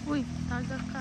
Uy, taga ka.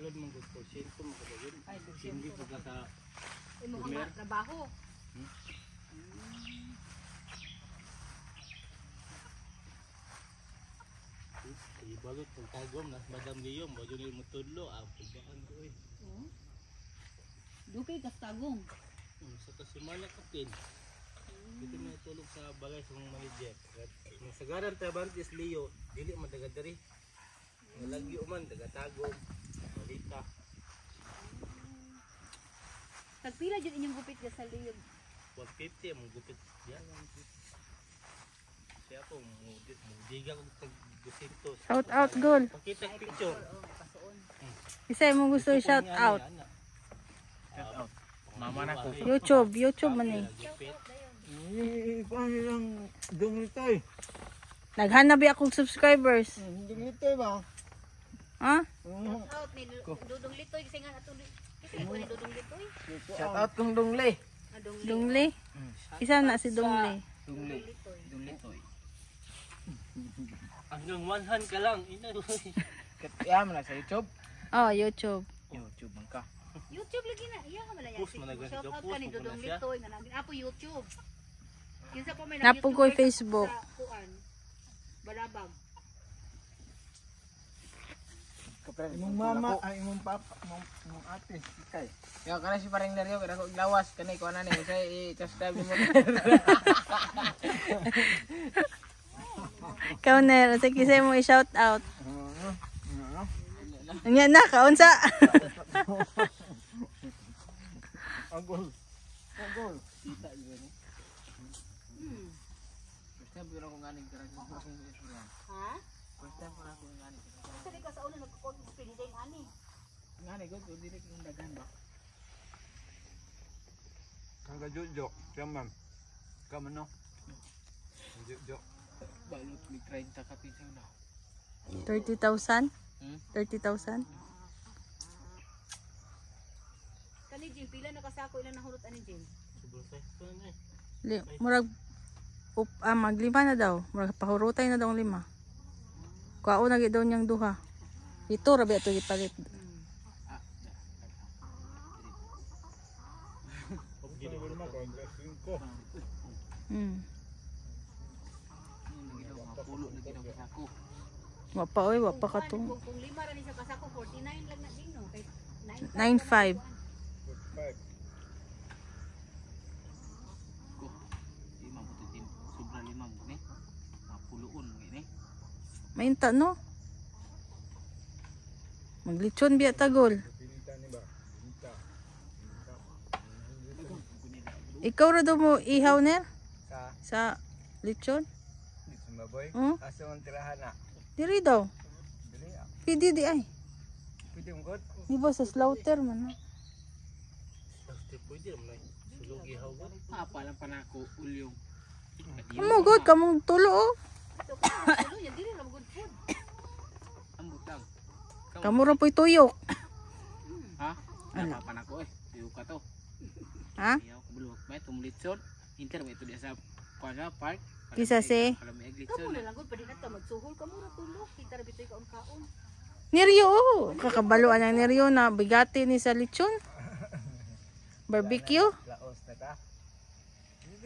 alon mong gusto, siyento mo ka yun. Ay, Hindi po ka sa imo nga trabaho. Ibalot ng tagom na Madam Liyom, bago nila mo tudlo, pagbakan ko eh. Dukay kas tagong. Sa kasimala kapin. Dito may tulog sa balay sa mga manager. Nasagaran tabantis Leo, dili madagadari. Lagi uman, dagatagom, malita. Tagpila jud inyong gupit ka sa liyog. 150 ang gupit diyan. Kaya ako, mudiga ko tag-200. Shout out, Gol. Pakita ang picture. Isa mo gusto i-shout out. Shout out. Mama na ko. YouTube man eh. Ikuan nilang dunglitoy. Naghanap akong subscribers. Dunglitoy ba? Ha? Out ni Dudong Litoy kasi nga atong kasi ko ni Dudong Litoy. Shout out kong dungli. Dungli. Isa na si Dungli. Dunglitoy. Hanggang 100 ka lang. Kaya mo na sa YouTube. Oh, YouTube. YouTube man ka. YouTube lagi na. Iya ka malaya. Post mo na ganito, Shout out post ka ni mo Dudong na siya. Litoy nga naging apo YouTube. Kinsa pa may Napo ko Facebook. Kuan. Balabag. Imong mama ay imong papa, imong ate, kay. Yo kana si pareng Dario kada ko iglawas kanay ko ana ni say i-subscribe mo. Kauner, sa kisay mo i-shout out. Nya na kaunsa. Agol. Kita juga ni. Basta biro ko ganing karag mo. Ha? Basta para ko ganing. Kasi ka sa una nagko-call speed din ani. Ngani ko dili ko dagan ba. Kang jujok, kaman. Kaman no. Jujok. Balot ni 30 ka pinsa na. 30,000? 30,000? Kani Jim pila na kasako ilan nahurot ani Jim? Sobrang size ko na eh. Murag maglima na daw. Murag pahurutay na daw ang 5. Kuao na daw niyang duha. Ito rabi ato gipalit. Wapa oy, wapa ka to. Kung 5 ra ni sa kasako 49 lang na din no. Kay 9.5. Sobra 5 mo ni. Mapuloon mo ni. Mainta no? Maglitsyon biya tagol. Ikaw ra daw mo ihaw ner? Sa litsyon? Dito maboy. Hmm? Asa man tirahan na. Diri daw. Dili. Pwede di ay. Pwede mo god. Di ba sa slaughter man no? Basta pwede naman na. Sulog ihaw ba? Apa lang pa nako ulyong. Amo god kamong tulo oh. ito ka ya dili na good food. Ambot lang. Kamo ra po'y tuyok. Ha? Ano pa nako eh. Diyo ka to. Ha? Ayaw ko bulok ba tumlitson. Inter ba ito di sa Quadra Park. Kisa si Kalau may Kamu eglitson. na lang gud pwede na ta magsuhol kamo ra tulog. Kita ra bitoy kaon-kaon. Neryo oh. Kakabaluan ang neryo na bigati ni sa litsyon. Barbecue. Laos na ta.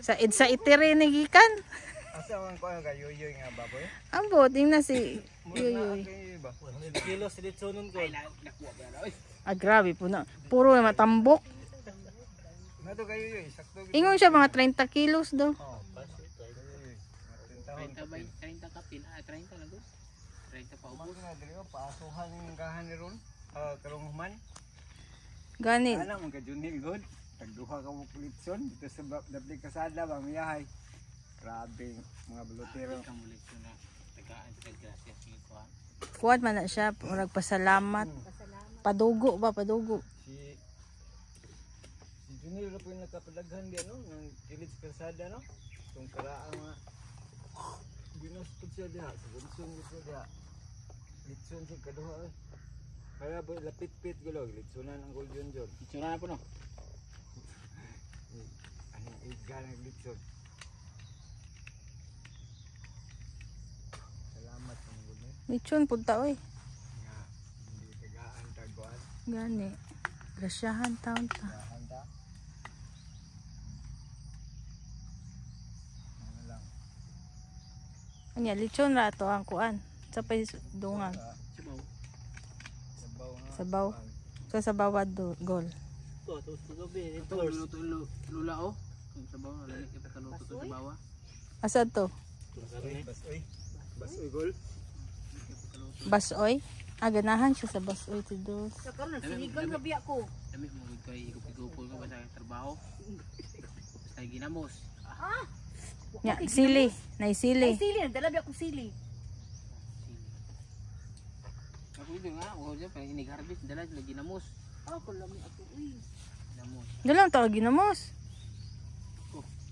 Sa itire ni gikan. Asa man ko nga yoyoy nga baboy. Ambot ingna si Mura na Yoyoy. kay ba. 100 kilos sa litsonon ko. Ay nakuha ba na oy. Ah, grabe po na. Puro na matambok. Nato kay yoyoy sakto. Ingon siya mga 30 kilos daw. Oh, Basta ito. 30 by 30 kapin. 30 lang gud. 30 pa ubos. Ubos na diri paasuhan ng gahan ni ron. Karong human. Gani. Ana man ka junil god. Tagduha ka mo kulitson dito sa dapli kasada ba miyahay. Grabe mga bulotero. Kamu leksyon na. Tagaan sa gracias ni ko. Kuwan man na siya. Nagpasalamat. Padugo ba? Padugo. Si Junil ra po yung nakapadaghan di ano ng kilid sa kalsada no. Tong karaang nga binustod siya diha sa bunson gusto diha. Litson si kaduha eh. Kaya ba lapit-pit gulog litsonan ang Gold John. Itsura na po no. Ano iga ng litson. Salamat sa mga gud. Litsyon punta oy. Nga hindi tagaan tagwan. Gani. Grasyahan taon ta. Handa. Ano lang. Anya lechon ra to ang kuan. Sa pay dungan. Sabaw. Sabaw nga. Sabaw. Sa sabawad gol. Ito, tapos kagabi. Ito luto lula oh. Kung sabaw lali kita kaluto to sa bawa. Asa to? Basoy. Basoy gol. Basoy. Ah, ganahan siya sa basoy to dos. Sa karon sinigang gabi ako. Dami mo gud kay igupigupol ka ba sa trabaho. Basta ginamos. Ah. Nya sili, nay Ay sili. sili, nagdalabi ako sili. Ako din nga, o dyan, parang inig-harvest, dala sila ginamos. Oh, kulami ako. Uy. Ginamos. Dalang to ginamos.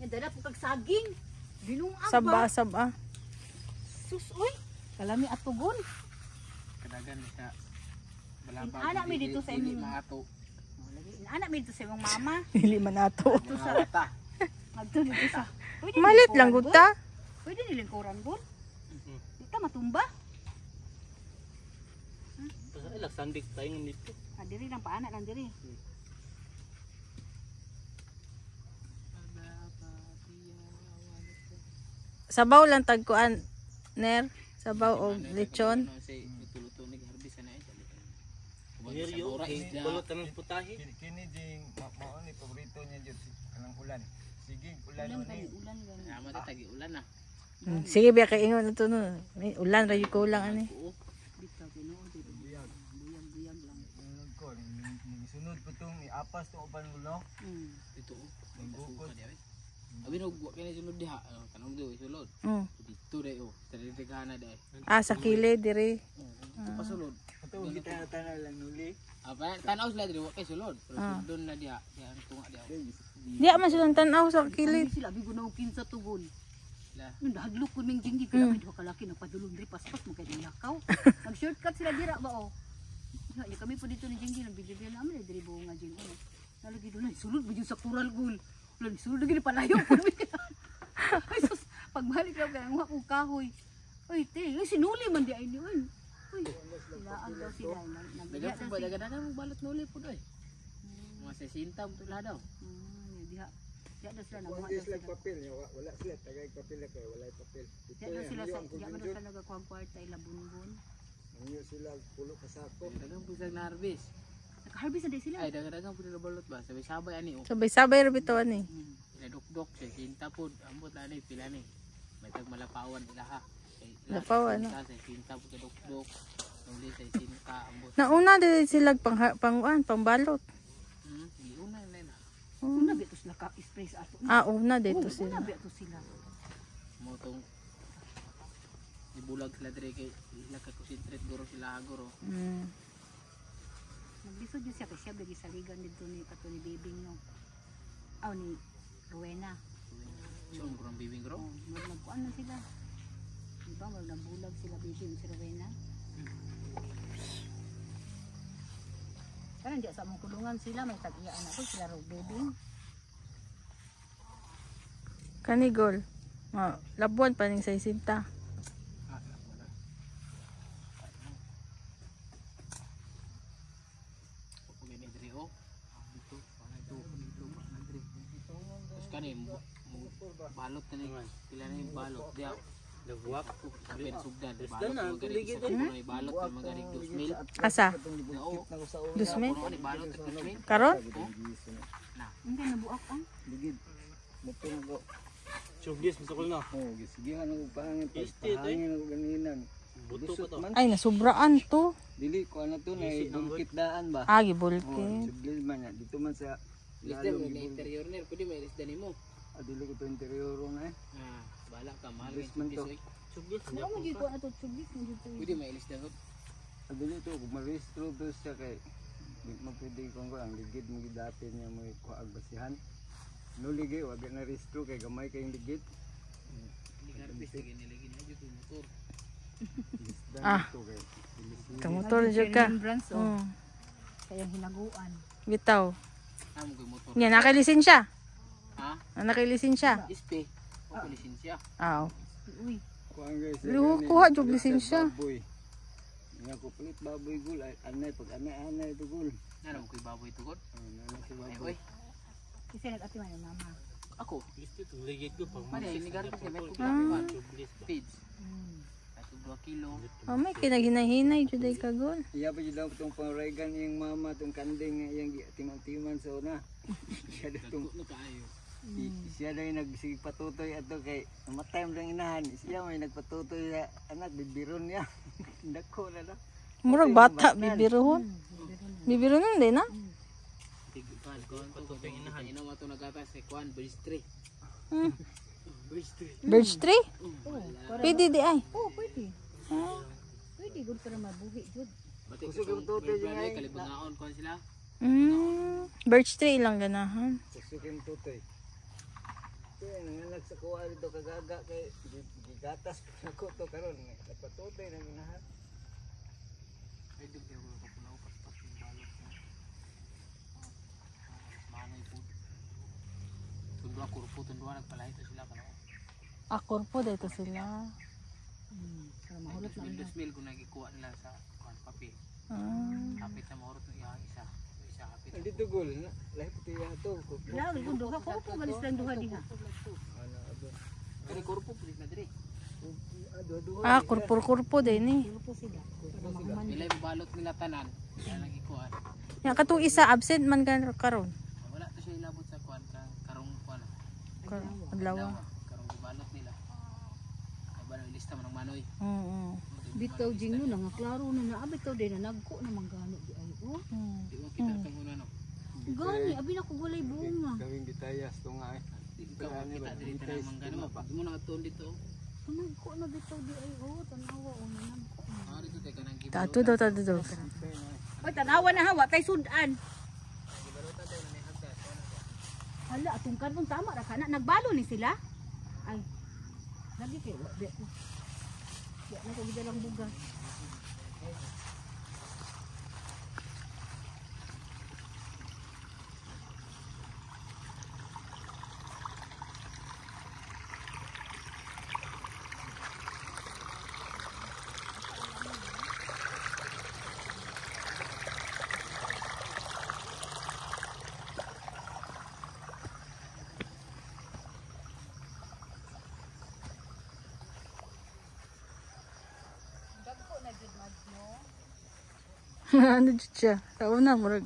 Yan dala po kag saging. Binungag Saba ba? saba. Sus oy. Kalami atugon. Kadagan sa Anak mi dito sa Dili imong- maato. Anak mi dito sa imong mama. Dili man ato. Nangawata. Agto dito sa. Pwede Malit nilingkuran, lang gud ta. Pwede nilingkuran gud. Di ka matumba. Basta ilang sandik tayo nga nito. Ah, diri lang paana lang diri. Sabaw lang tagkuan ner. Sabaw o lechon. Luto-luto nag-harvest na ito. Neryo, balot ng putahe. Kini ding mao ni paborito niya jud kanang ulan. Sige, ulan Ulan ni. kay ulan gani. Tama ta tagi ulan na. Sige biya kay ingon ato no. May ulan ra ko lang ani. Bitaw Ginoo dito. Buyag. Buyag lang. Sunod ko ni sunod pa tong iapas tong uban ulo. Dito. Gugod. Abi no buwa kini sunod diha. Kanang do isulod. Mm. Dito dai oh. Taritigana dai. Ah sa kilid diri. Ito pasulod. Ato kita tanan lang nuli. Apa tanaw sila diri wa kay sulod. Pero doon na diha. Diha ang tunga diha. Di man silang tan-aw sa Kili kilid. sila bigo na kinsa tugon. La. Nung dahaglok ko ming jinggi ko namin duha kalaki nagpadulong diri paspas mo kay nakaw. Nag-shortcut sila dira ba oh. Ya kami po dito ni jinggi nang video namin diri buong nga jinggi. Nalagi doon ay sulod bijo sa coral gold. Ulan sulod lagi ni palayo po. Ay sus, pagbalik lang kaya nga kong kahoy. Uy, te, sinuli man di ay ni. Uy, silaan daw sila. Dagan po ba dagan mo balot nuli po doy. Mga 60 mo lah daw. Diha. Diha daw sila Kung nakuha di daw sila sila. papel, wala sila tagay papel kay wala papel. Diha daw sila sa diha man daw sila nagakuha kwarta ila bunbun. Ano sila pulo ka sako. Dagan po sa harvest. Naka-harvest na din sila. Ay dagan po nila balot ba. Sabay-sabay ani oh. Sabay-sabay ra bitaw ani. Dok-dok sa sinta po. Ambot na ni pila ni. May tag malapawan ilaha. Lapawan, no? Sa sinta po sa dok-dok. Nuli sa sinta ambot. Nauna din sila pangbalot. Di una na. Una beto sila ka-spray sa ato. Ah, una dito Una sila. beto sila. Mo tong ibulag sila dire kay ila ka concentrate guro sila guro. Mm. Naglisod yun siya kasi siya bagi saligan dito ni kato ni Bibing no. Aw ni Rowena. So ang gurang bibing guro. Oh, nagkuan na sila. Diba nagbulag sila Bibing si Rowena. Parang di sa mong kulungan sila may tag-iyaan ako sila raw Bibing. Kanigol. Ah, labuan pa ning sa isinta. Pagani dire oh. Dito, dito, dire. Terus kani balot na ni pila na yung balot dia. Nagwak. Sabi sugdan Terus balot na, mo gani tuligid sa kuno ay balot na magaling 2,000. Asa? Oo. Dusme? Ano balot 2,000? Karon? Hindi nabuak ang. Ligid. Mutong ko. Chublis, masukol na. Oh, gisigihan ako pangit. Istit, Pahangin ako ganinan. Buto pa to. Ay, nasubraan to. Dili ko ano to na Isi, bungkit daan ba? Ah, Oh, gibulkin. subli man na. Dito man sa Lisdan mo lalong na gibul. interior na, pwede may lisdan mo. Dili ko to interior na eh. Bala ka, mahal Yes, ka man yung to. pisoy. Chublis, Ano mo gyud ko ato chubis mo gyud. Pwede may lisdan ko. Dili to kung ma-restro to siya kay di mo pwede kung ko ang ligid mo gidapin niya mo kuag basihan. No ligi wag na restro kay gamay kay ligid. Hindi harvest lagi nilagay na dito yung motor. Lisdan Ah. to kay. Kamotor jud ka. Remembrance oh. Mm. Kayang hinaguan. Bitaw. Amo ko yung motor. Nya nakalisensya. Ha? Nakalisensya. Ispe. O lisensya. Aw. Uy. Kuan guys. Kuha jud lisensya. Boy. Nga ko palit baboy gul, anay pag anay ito gul. Ano ko baboy tugod? Ano si Ay baboy? oy. Kasi nag-ati man yung mama. Ako. Gusto ito, ligid ko pag Mali, inigar ko siya, may pag- kukulang Tublis ba? feeds. Ay 2 kilo. Oh, may kinaghinay-hinay juday kagol. Iya pa jud itong pangregan yung mama tong kanding yang timang-timan sa una. Siya datong No kaayo. siya daw yung nagsigpatutoy ato kay namatay mo lang inahan. Siya may nagpatutoy sa anak bibiron niya. Dako na lang. Murag bata bibirohon. Bibirohon din na. Tigpan ko to pang inahan. Ina mo to nagatas kay Kwan Bridge 3. Hmm. Bridge 3. Birch tree? Pwede di ay. Oh, pwede. Pwede, good para mabuhi, good. Bati Kusog ko yung tutoy to niya ay. kalibangaon ko sila. Birch tree lang ganahan. Susukin tutoy. Kaya nanganak sa kuha dito kagaga kay gigatas ko to karon nagpatutoy ng inahan. Ay dug ko punaw pas yung balot niya. Manay po. Tundua kurpo tundua nagpalay to sila kana. Akor po dito sila. Para mahulot lang nila. 2,000 kung nagikuha nila sa Kwan papi. Kapit sa mahurot ng iyang isa. Isa kapit. Dito gul na lahi pati yato ko. Lagi kung duha ko, kung galis lang duha diha. Ano abo. Kani kurpo pulis na diri. Ah, kurpur-kurpo din eh. Duha po sila. Para mahuman. Ilay balot nila tanan. Kaya nagikuha. Yan katong isa absent man kan karon. Wala to siya ilabot sa Kwan karong Kwan. Adlaw. Karong gibalot nila. Kaya ba lista man ng manoy. Bitaw jingno na nga klaro na naabitaw din na nagko na manggano di ay. Oh, Di mo kita kang una no. gani abi na ko walay bunga. Gawing bitayas to nga eh. Ikaw kita diri tanang manggano. Di mo na tuon dito. Nagko na bitaw di ay. Oh, tanawa o na nagko. Ah dito kay kanang gibalot. Tato daw tato daw. Oy, tanawa na hawa tay sudan. Gibalota daw na may hagdas. Hala, atong karon tama ra kana nagbalo ni sila. Ay. Lagi kay wa di. Ya na ko gidalang bugas. Ano jud siya? Sa una murag.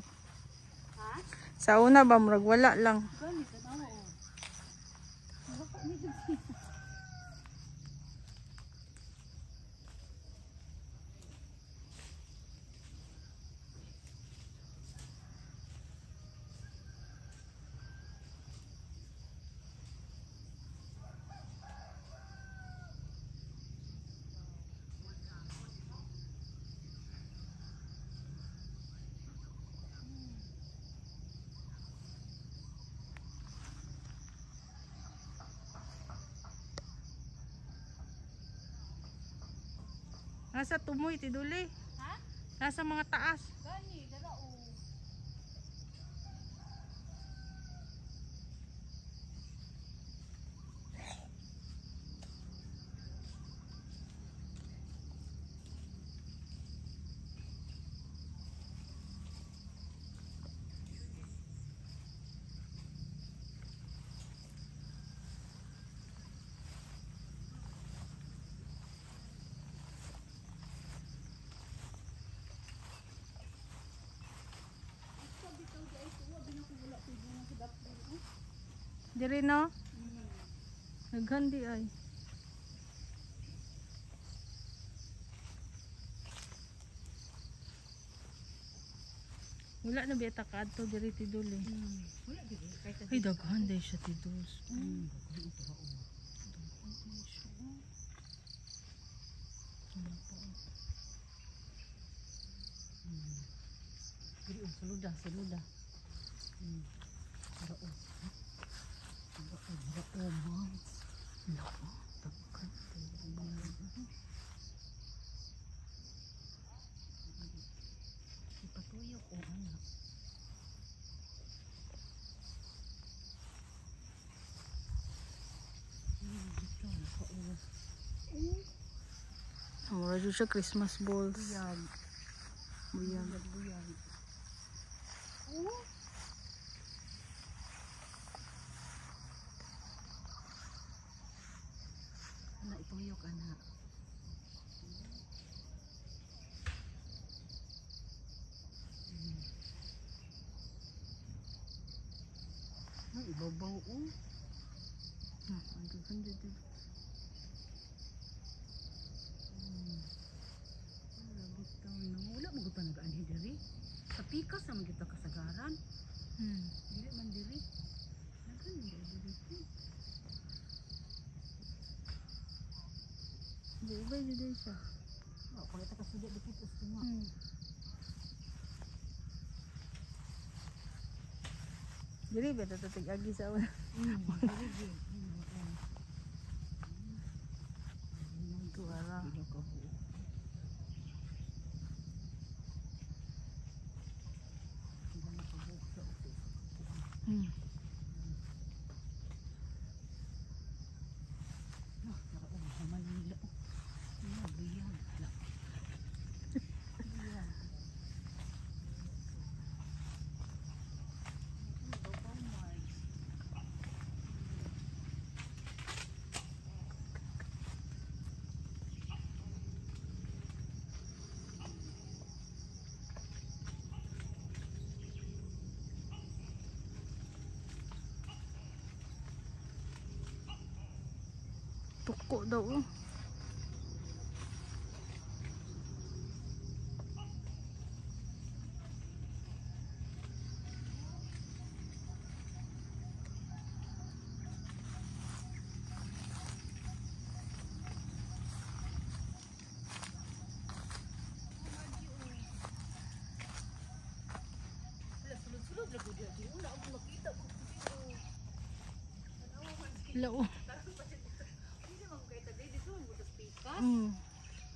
Sa una ba murag wala lang. Gani tanawa o. Nasa tumoy tiduli. Ha? Nasa mga taas. Gani dala o. Diri no? Naghandi ay. Wala na beta kadto diri tiduli. Wala di kay ta. Ay daghan day siya tidos. Diri o saluda, saluda. Dara o. Dara o man. Nako, takkan. Ipatuyok o anak. Mura dito siya Christmas balls. Buyag. Buyag. Buyag. Oh. Ana ipuyok ana. Ay, ibabaw oh. Ang ganda dito. Wala mo pa nag-anhi diri. Sa pikas naman kita kasagaran. Dili man diri. Nagan diri. Bubay dito siya. Oh, pag kita kasulit dikit us nga. Dili ba ito tig-agi sa una? Diri. Tuwara. Dili ka buo. Dili ka buo sa upo. Ah, naraon naman nila. Buyag. Buyag. Tuko daw. Oh. Sulod-sulod ra gud di una ako makita ko. Lao. Hindi man kay tagdi dito mo sa pikas.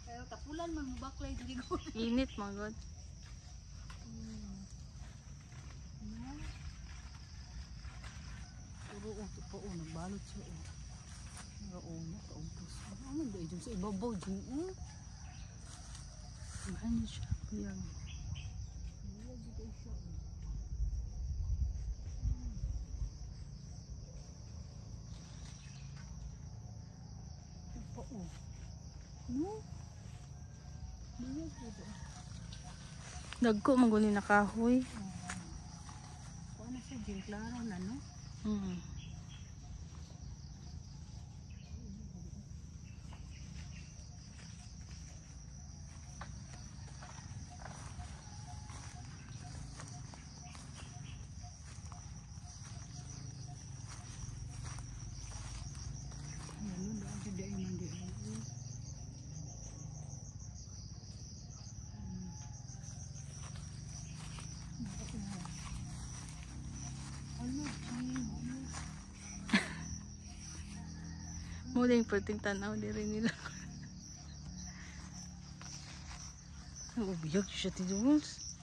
Pero tapulan man mo baklay diri ko. Init magod. Puro uto pa nagbalot siya oh. Naraon na kaubos. Ano dai dun sa ibabaw dun. Ano siya? Buyag. Wala dito siya. Pa oh. No. Buyag dito. Dagko maguni na kahoy. Kuha na siya dyan, klaro na, no? Ano ba? Hindi ay mandi. Ano, Muling perting tanaw diri nila. Oh, biyag siya ti Jules.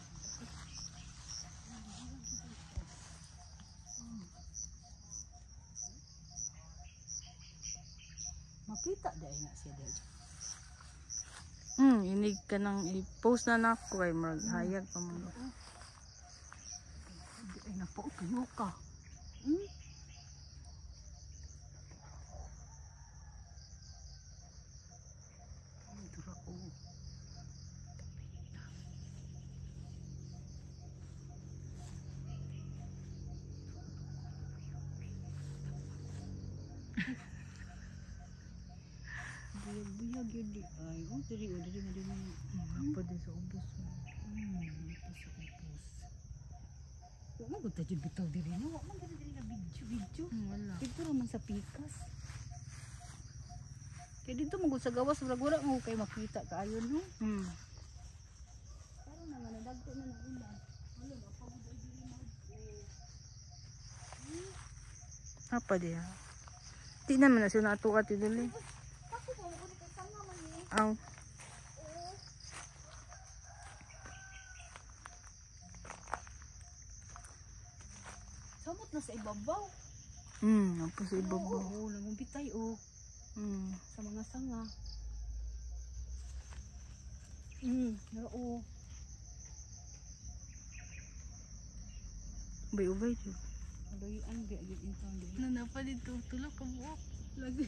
makita dahil na siya dahil. Inig ka nang i-post na nako kay mag hayag pa mo. Hindi ay napo, kayo ka. Ay, dura ko. Buyag-buyag yun di. Ay, diri nga din. Apa din sa ubos mo. Ito sa upos. Wala ko tayo bitaw diri no. Wala man diri na video. Wala. Dito naman sa pikas. Kaya dito mo sa gawas wala mo kay makita kaayon no. Pero na nga nadagto na ng ulan. Wala na pagod ay diri na. Apa dia? Di naman na siya natukat dili. Ako ba mo ka sanga man ni. Aw. Samot na sa ibabaw. Apa sa ibabaw. Oo, nagumpitay oh Mm. sa mga sanga. Oo. Ubay-ubay jud. Adoy ang di agad intang di. Nanapa dito tulog ka buok. Lagi.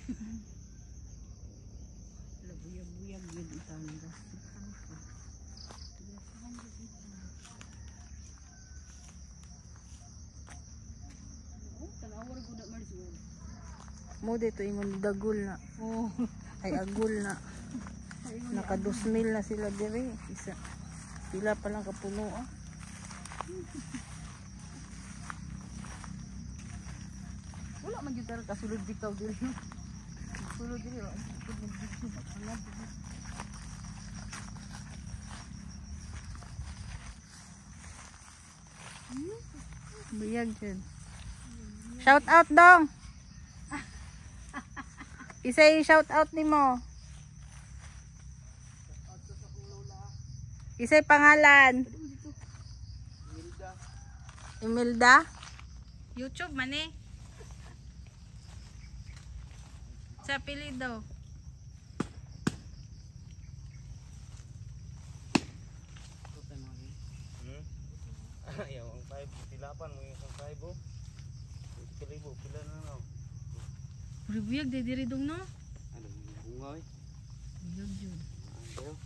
Buyag-buyag yun intang gas. Tanawar ko na marzuon. Mo dito ingon dagul na. Oh. Ay agul na. Naka 2,000 na sila diri. Isa. Sila pa lang kapuno. Wala man jud tara kasulod bitaw diri. Sulod diri wa. Buyag jud. Shout out dong. Isay shout out nimo. Isay pangalan. Imelda. YouTube man eh. Sa apelido. Ayaw ang 5 tilapan mo yung 5 oh. 1,000 pila na no. Buyag de diri dong no. Ano bunga eh. Buyag jud. Ano?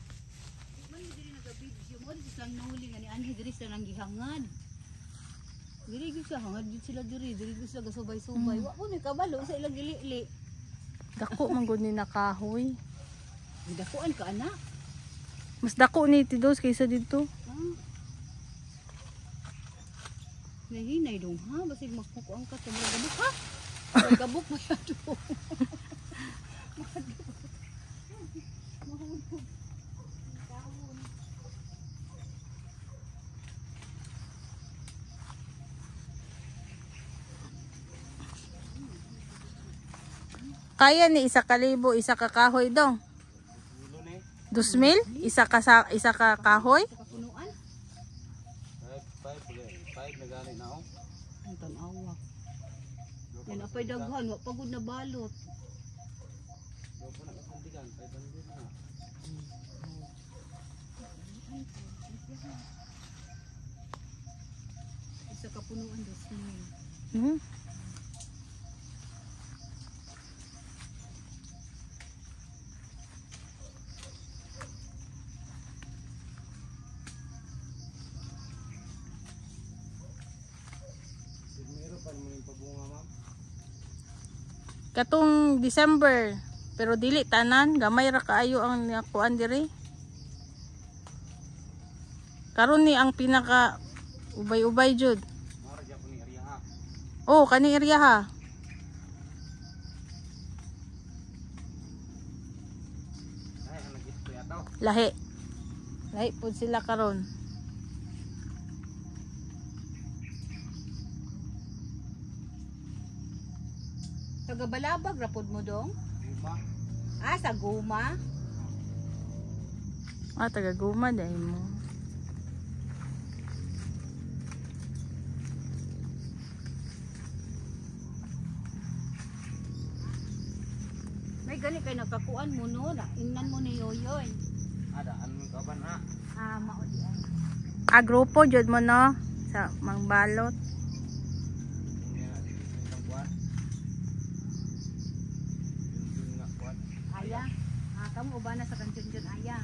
Man diri naga-video mo di sang nahuli nga ni anhi diri sa nang gihangad. Diri gyud sa hangad gyud sila diri gyud sila gasubay-subay. Wa mo ni kabalo sa ilang gili-li. Dako man gud ni nakahoy. Gidakuan ka anak. Mas dako ni tidos kaysa dito. Nahinay dong ha basig magkukuan ka sa mga gabok ha. Gabok mo ya do. Kaya ni 1,000 isa ka kahoy dong. 2,000 isa ka kahoy. Kapunuan. 5 na gani na oh. Ang tanawa. Yan apay daghan wa pagod na balot. Do pa na kapuntikan 500 na. Isa kapunuan dos ni. Hmm. Meron pa mo yung pabunga ma'am. Katong December, pero dili tanan, gamay ra kaayo ang nakuan diri. Karon ni ang pinaka ubay-ubay jud. Mara gyud ko ni area ha. Oh, kani area ha. Ay ang nag-spray ato. Lahi. Lahi pud sila karon. Taga Balabag rapod mo dong? Diba? Ah, sa Guma. Ah, taga Guma dai mo. May gani kay nakakuan mo no, na ingnan mo ni Yoyoy. Ada anong kaban ha. Ah, mao di ay. Ah, grupo jud mo no sa mangbalot. Nga dito sa buwan. Yun nga buwan. Aya. Ah, kamu uban na sa kanjun aya.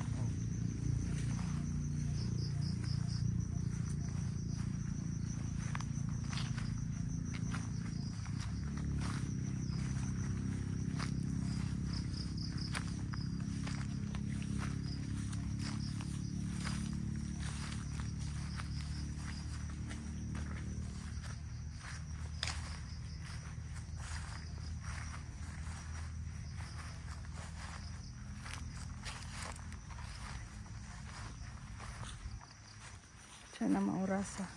Sana maurasa.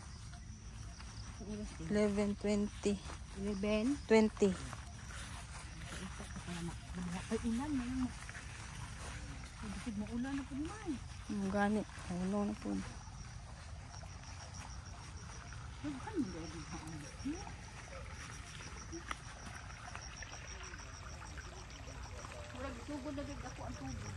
11:20. 11. 20. Ay ulan na yun. Bukid mo ulan na po man. Ang gani. Ano na po. Daghan mo dali ha. Murag tugod na gid ako ang tubig.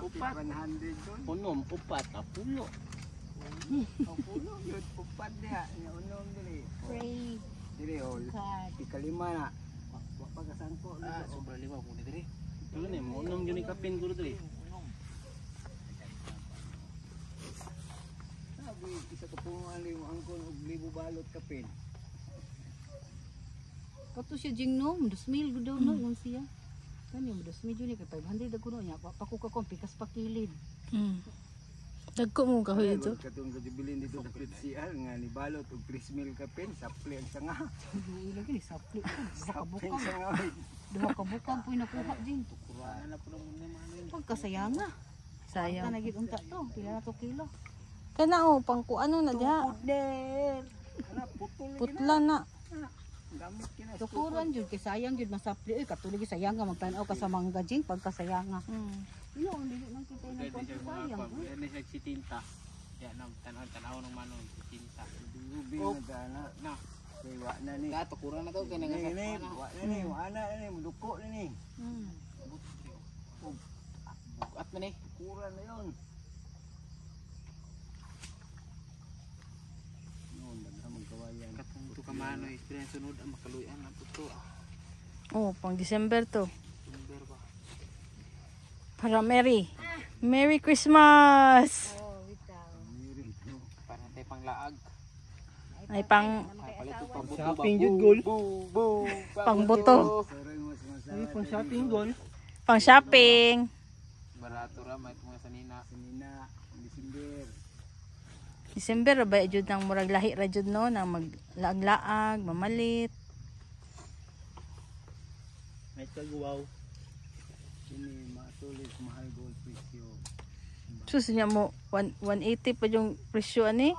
upat. 100 doon. Unom, upat, pulo. Ang pulo yun, upat niya. Unom dili. Pray. Dili, oh. God. Ikalima na. Pagkasangko. Sobra lima po diri. Tulo ni mo unom gyud ni kapin guro diri. Sabi, isa ka po ang angkon og libo balot kapin. Kato siya jing no, 2,000 gud daw no yung siya. Kani mo 2,000 jud ni kay 500 daw kuno nya. Paku ka kon pikas pakilid. Dagko mo kahoy ito. Katong kadibilin dito sa PCR nga ni balot og 3,000 kapin, sapli ang sanga. Dili lagi ni sapli. Sapli ang Bukang. sanga. Duha ka bukang po nakuha jing. Kuraan na po na mo ano. Pagkasayanga. Sayang. Ka nagid unta to, pila na to kilo. Kana pang kuano na diha. Puder. Ana putol Putla na. gamit kina. Tukuran jud kay sayang jud masapli oy katulog sayang nga magtan-aw ka sa mga gajing pagkasayanga. Iyo ang dili man kita Pwede nang siya sayang. mga pwede siya si tinta. Ya nang tanaw ng manon si tinta. Rubi na dana. Na, Kay wa na ni. gato kurang na to kay Ni nangasakpan. wa na ni, wa na ni, muduko na ni. Bugat man eh. Kuran na yon. Noon daghan magkawayan. Katong to kamano experience sunod ang makaluyan na puto. Oh, pang December to. Timber ba? Para Merry Christmas. Oh, bitaw. Miri to. Para tay panglaag. Ay pang Palit pang buto. Shopping jud gol. pangbuto. Sorry mas masaya. Ay pang shopping gol. Pang shopping. Barato ra may mga sanina. Sinina, December. December ba jud nang murag lahi ra jud no nang maglaag-laag, mamalit. May kagwaw. Kini matulis mahal gold presyo. Sus niya mo 180 pa yung presyo ani.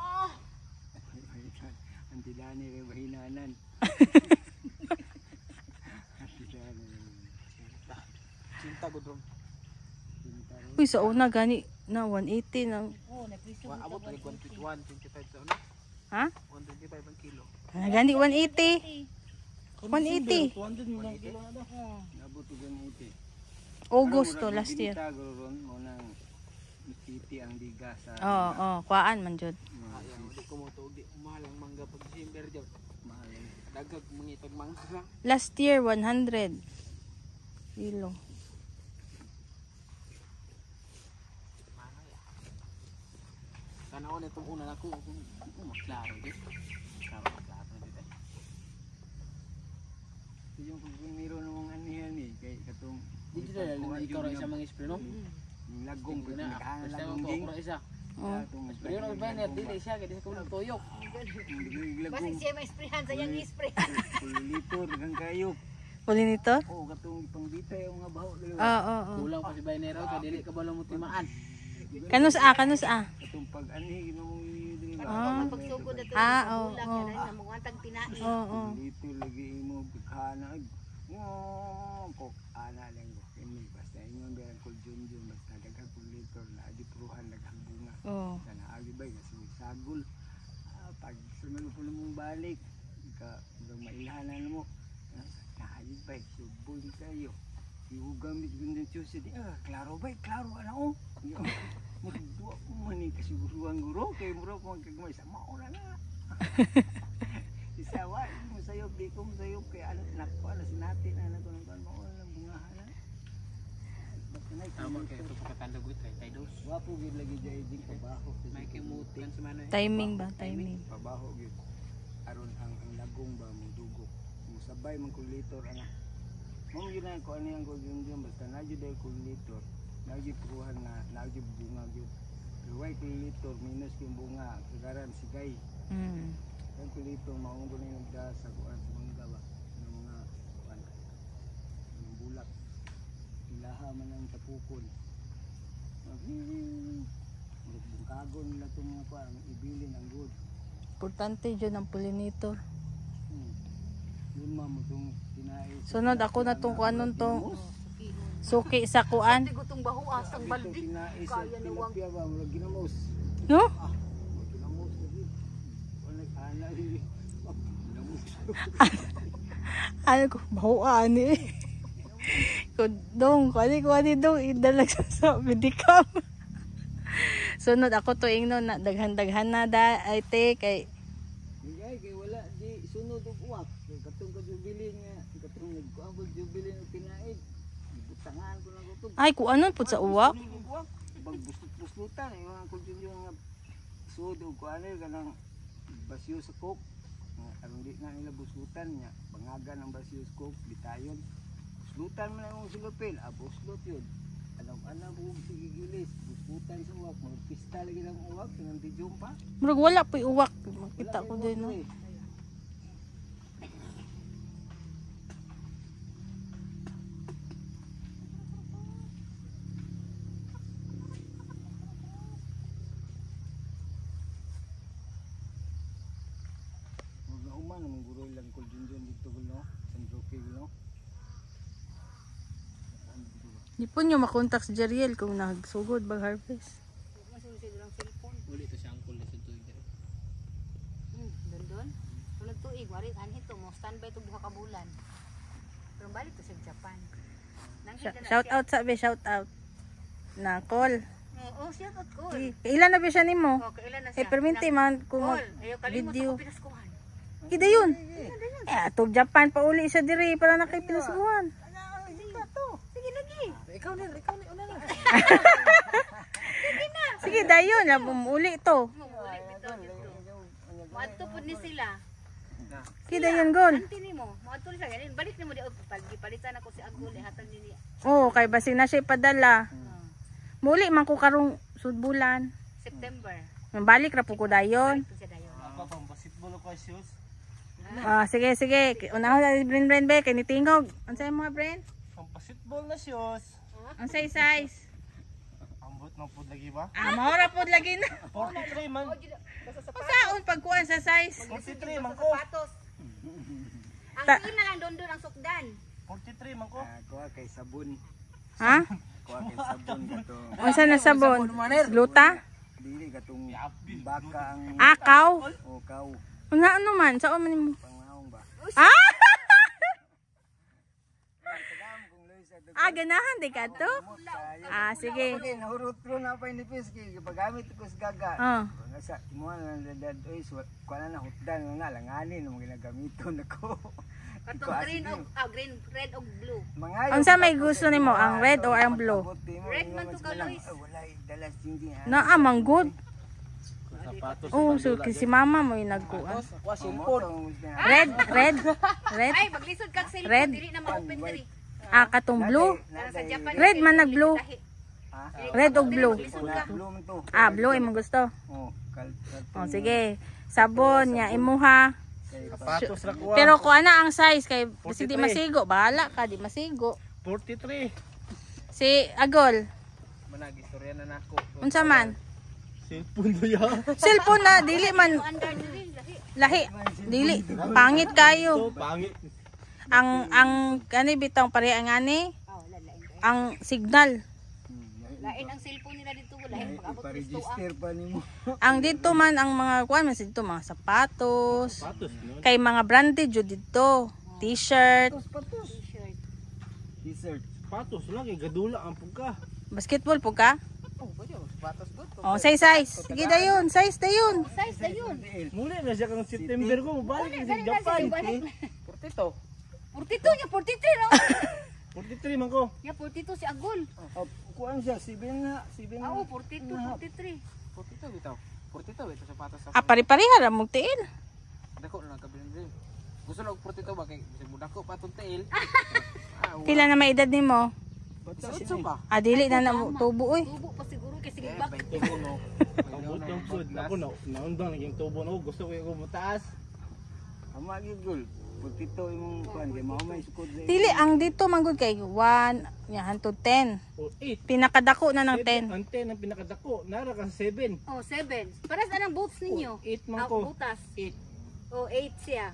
Ang tilani kay bahinanan. Ang tilani. Cinta gud ron. Uy sa una gani na 180 na. Oh, napiso Wa abot lagi 121, 25 sa una. Ha? 125 ang kilo. Gani 180. 180. 200 mo lang kilo na daw. Nabot og ganiti. August to last year. Ron mo nang titi ang diga sa Oh, kuaan man jud. Ayaw, di ko mo tuog di mahal ang mangga pag December jud. mahal. Dagag mangitag mangga. Last year 100 kilo. Kanaon itong una nako kung maklaro di. Maklaro di. Yung pagmiro ng mga anihan ni kay katong Di jud na ikaw ra isa mga spray no. yung lagong pag na. nakahan Basta lagong mo ging. ko isa. Oh. Spray no banner dili siya kay di ko tuyok. Lagong siya may sprayan sa yang spray. kulito dagang kayo. Uli nito? Oh katong ipangbitay ang mga baho dali. Oo. Kulang pa si banner kay dili ka balo mo timaan. Kanus a. Katong pag anhi mo dili. Pagsugod na to. Oo. na mo antang tinae. Oo. Kulito lagi mo bikana. Kok ana lang ko kini basta ingon ba ang kuljunjun basta daghang kulito na adipruhan daghang bunga. Oh. Sana agibay kasi sagol. Pag sunod po mong balik ka mailhanan mo. Naagibay subol kayo. Iugamit gundang Tuesday. Klaro ba? Klaro ana o. Magduwa ko man ni kasiguruhan guro kay muro ko magkagmay sa mauna na. Isawa mo sayop di ko sayop kay ano nakwa na sinati na nato ng kan mauna ng bungahan na. Tama kay ito pagkatandog with kay dos. Wapo gid lagi jay ding pabaho. May kimutan sa mano. Timing ba? Timing. Pabaho gid. Aron ang lagong ba mo dugo. Musabay man kulitor ana. Mom yun na ko ano yung kuljunjun basta na jud ay kulitor. Lagi pruhan na lagi bunga gyud. Luway kulitor minus yung bunga kagaran sigay. Ang kulitor maunggo na yung da sa kuan sa mga gawa ng mga kuan. Ng bulak. Ilaha man ang tapukon. Bungkagon nila itong mga kuan ibilin ang good. Importante dyan ang pollinator. Yun mo itong tinais. Sunod ako na tong kuanon tong suki sa kuan. Gutong baho asang baldi. Tinais at Kaya nawang tilapia ba? Mula ginamos. No? Ginamos lagi. Wala nag-ana rin. Ginamos. Ano ko, bahuan eh. ko, dong, kani dong, idalag sa medicam. Sunod ako tuing no, na daghan-daghan na da, ay te, kay, Kay wala di sunod og uwak. Katong kajubilin nga, katong nagkuabot jubilin og tinaid. Butangan ko lang ko. ay, kung ano po sa uwak. Pag buslut-buslutan yung mga kultin nga sud og kuan kanang basyo sa coke. Aron di na nila buslutan nya, bangagan ang basyo sa coke bitayon. Buslutan man ang silupil, buslot yun. Alam po sige gilis, buslutan sa uwak, magpista lagi ng uwak, nang di jumpa. Murag wala po uwak. Makita ko din, no. Human naman guro ilang kuljunjun dito gulo, San Roque gulo. Di po nyo makontak si Jeriel kung nagsugod bag harvest. Masusunod lang cellphone. Uli to siya ang kulit sa tuig. Doon. Tulad tuig, wari anhit to mo standby to buha ka bulan. Pero balik to sa Japan. Shout out sabi, shout out. Na call. Oh, shout out ko. Kailan na ba siya nimo? Oh, kailan na siya? Perminti man kung Call. Ayaw kalimot video. ako pinaskuhan. Kida yun. Atog Japan pa uli siya diri para na kay pinasuhan. Sige lagi. Ikaw na una na. Sige dayon, uli to. Ulit bitaw dito. Maadto pud ni sila. Kida yun gol. Anti nimo, maadto ni sa ganin. Balik nimo di palitan ako si Agul hatag ni. Oh, kay basig na siya padala. Muli man ko karong sudbulan. September. Balik ra po ko dayon. Ito siya dayon. Ako pang basketball ko shoes. Sige. Unahon na si Bren be kay nitingog. Unsay mga Bren? Pang basketball na shoes. Unsay size? Ambot man pud lagi ba? Mahora pod lagi na. 43 man. Usaon pagkuan sa size? 43 man ko. Sapatos. Ang tiin na lang doon ang sukdan. 43 man ko. Kuha kay sabon. Ha? Kuha kay sabon kato. Unsa na sabon? Gluta? Dili katong baka ang Akaw? o kaw Ano man? Saan man mo? pangahong ba. Ah! Tagam kung loy sa Ganahan di ka to? Sige. Okay, nahurutro na pa ni Piski pagamit ko sa gaga. Sa imo na dadad oy suwat kuan na hutdan nga langanin mo ginagamiton nako. Katong green, red og blue. Unsa may gusto nimo, ang red or ang blue? Red man to ka, Lois. Wala dalas hindi. Naa man good. Sapatos. Oh, so si mama mo yung nagkuan. Wa silpon. Red. Ay, maglisod kag cellphone Red. dili na ma-open diri. Katong blue. Para sa Japan. Red man nag blue. Red o blue. Blue man to. Blue imong gusto. Oh, Sige. Sabon nya imuha. Sapatos ra ko. Pero kung ana ang size kay kasi di masigo, bahala ka, di masigo. 43. Si Agol, Manag istorya na nako. unsa man? Cellphone do ya. Cellphone na dili man Under diri lahi. Dili pangit kayo. So pangit. Ang kani bitang pareha ngani Oh, lain. ang signal. Lain ang cellphone nila dito, lain pag-abot gusto Pa-register pa nimo. Ang dito man ang mga kuan man dito mga sapatos. Sapatos no. Kay mga branded jud dito. T-shirt, t-shirt. T-shirt. Sapatos lagi gadula ang pugka. basketball po ka? Oh, pwede sapatos good. Oh, size. Sige dayon, size dayon. Size na yun. Muli na siya kang September ko mabalik sa Japan. 42. 42 niya, 43 no? 43 man ko. Ya 42 si Agul. Kuan siya 7 na, 7 Oo, na. 42, 43. 42 bitaw. 42 bitaw sapatos sa. Pari-pariha ra mong tiil. Dako na kabilin din. Gusto na og 42 ba kay bisag mudako pa tong tail. Pila na may edad nimo? Sutso pa. Dili na mo tubo oy. Tubo pa siguro kay sige bak. Ambot ng food. Ako na naundang naging tubo no. Gusto ko yung mataas. Ama gigol. 42 imong kuan kay mao may sukod sa. Dili ang dito manggod kay 1 nya hangtod 10. O 8. Pinakadako na ng 10. Ang 10 ang pinakadako. Nara ka 7. Oh, 7. Paras anang boots ninyo? 8 man ko. Butas. 8. Oh, 8 siya.